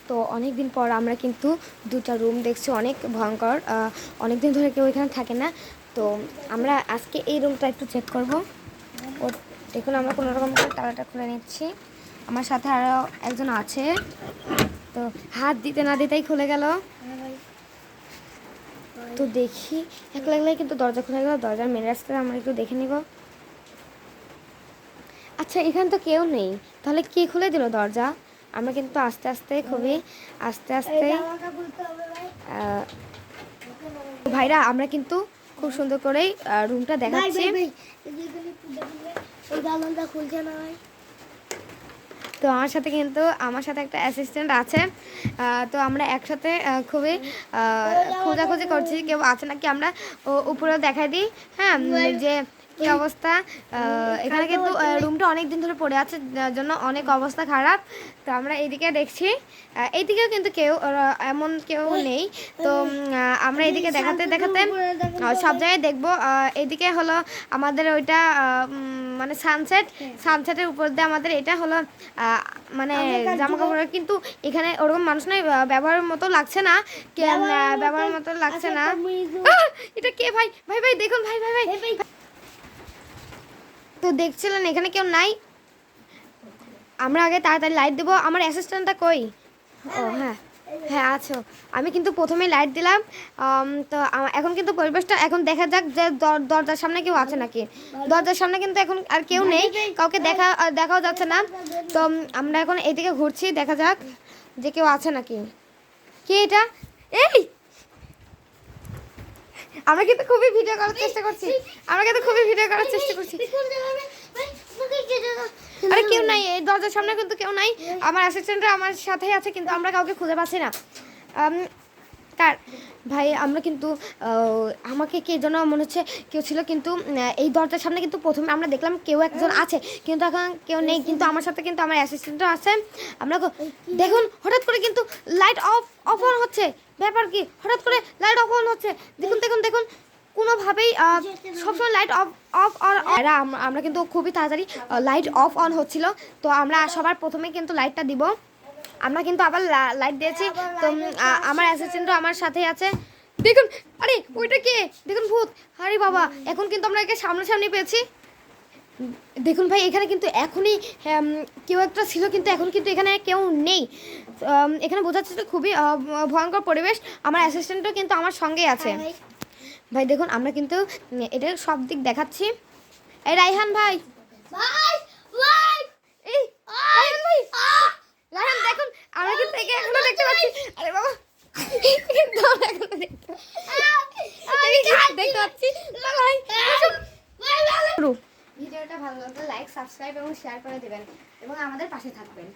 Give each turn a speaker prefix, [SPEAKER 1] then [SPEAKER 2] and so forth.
[SPEAKER 1] তো অনেক দিন পর আমরা কিন্তু দুটো রুম দেখছি, অনেক ভয়ঙ্কর। অনেক দিন ধরে কেউ এখানে থাকে না, তো আমরা আজকে এই রুমটা একটু চেক করব। ও দেখুন, আমরা কোনো রকম করে তালাটা খুলে নিচ্ছি। আমার সাথে আরও একজন আছে, তো হাত দিতে না দিতেই খুলে গেল। তো দেখি, এক লাগলে কিন্তু দরজা খুলে গেল। দরজার মেন রাস্তায় আমরা একটু দেখে নিব। আচ্ছা, এখানে তো কেউ নেই, তাহলে কে খুলে দিল দরজা? আমরা কিন্তু আস্তে আস্তে, খুবই আস্তে আস্তে, ভাইরা আমরা কিন্তু খুব সুন্দর করেই রুমটা দেখাচ্ছি। তো আমার সাথে একটা অ্যাসিস্ট্যান্ট আছে। তো আমরা একসাথে খুবই খোঁজাখুঁজি করছি কেউ আছে নাকি। আমরা উপরেও দেখাই দিই, হ্যাঁ, যে কি অবস্থা। এখানে কিন্তু রুমটা অনেক দিন ধরে পড়ে আছে, যার জন্য অনেক অবস্থা খারাপ। তো আমরা এইদিকে দেখছি, এইদিকেও কিন্তু এমন কেউ নেই। তো আমরা এইদিকে দেখাতে দেখাতে সব জায়গায় দেখবো। এইদিকে হলো আমাদের ওইটা মানে সানসেটের উপর দিয়ে আমাদের এটা হলো মানে জামা কাপড়। কিন্তু এখানে ওরকম মানুষ নাই, ব্যবহারের মতো লাগছে না, ব্যবহারের মতো লাগছে না। এটা কে? ভাই ভাই ভাই দেখুন, ভাই ভাই ভাই। তো দেখছিলেন এখানে কেউ নাই। আমরা আগে তাড়াতাড়ি লাইট দেবো। আমার অ্যাসিস্ট্যান্টটা কই? ও হ্যাঁ হ্যাঁ, আছো। আমি কিন্তু প্রথমেই লাইট দিলাম। তো এখন কিন্তু পরিবেশটা এখন দেখা যাক যে দরজার সামনে কেউ আছে নাকি। দরজার সামনে কিন্তু এখন আর কেউ নেই, কাউকে দেখাও যাচ্ছে না। তো আমরা এখন এইদিকে ঘুরছি, দেখা যাক যে কেউ আছে নাকি। কে এটা? এই আমরা কিন্তু খুবই ভিডিও করার চেষ্টা করছি। আরে কেউ নাই, এই দরজার সামনে কিন্তু কেউ নাই। আমার অ্যাসিস্ট্যান্টরা আমার সাথেই আছে, কিন্তু আমরা কাউকে খুঁজে পাচ্ছি না। কার? ভাই আমরা কিন্তু আমাকে কে যেন মনে হচ্ছে কেউ ছিল, কিন্তু এই দরজার সামনে কিন্তু প্রথমে আমরা দেখলাম কেউ একজন আছে, কিন্তু এখন কেউ নেই। কিন্তু আমার সাথে কিন্তু আমার অ্যাসিস্ট্যান্টও আছে। আমরা দেখুন, হঠাৎ করে কিন্তু লাইট অফ অন হচ্ছে। ব্যাপার কি? হঠাৎ করে লাইট অফ অন হচ্ছে। দেখুন দেখুন দেখুন, কোনোভাবেই সবসময় লাইট অফ অফ অন। আমরা কিন্তু খুবই তাড়াতাড়ি লাইট অফ অন হচ্ছিল। তো আমরা সবার প্রথমে কিন্তু লাইটটা দিব। আমরা কিন্তু আবার লাইট দিয়েছি। তো আমার অ্যাসিস্ট্যান্টও আমার সাথেই আছে। দেখুন, আরে ওইটা কে? দেখুন ভূত। আরে বাবা, এখন কিন্তু আমরা একে সামনাসামনি পেয়েছি। দেখুন ভাই, এখানে কিন্তু এখনই কেউ একটা ছিল, কিন্তু এখন কিন্তু এখানে কেউ নেই। এখানে বোঝা যাচ্ছে খুবই ভয়ঙ্কর পরিবেশ। আমার অ্যাসিস্ট্যান্টও কিন্তু আমার সঙ্গেই আছে। ভাই দেখুন, আমরা কিন্তু এটা সব দিক দেখাচ্ছি। এই রাইহান ভাই, এই রাইহান ভাই, রাইহান দেখুন, আমরা কিন্তু একে এখনো দেখতে পাচ্ছি। আরে বাবা, কিন্তু আমরা এখনো দেখতে পাচ্ছি। ভিডিওটা ভালো লাগলে লাইক, সাবস্ক্রাইব এবং শেয়ার করে দেবেন এবং আমাদের পাশে থাকবেন।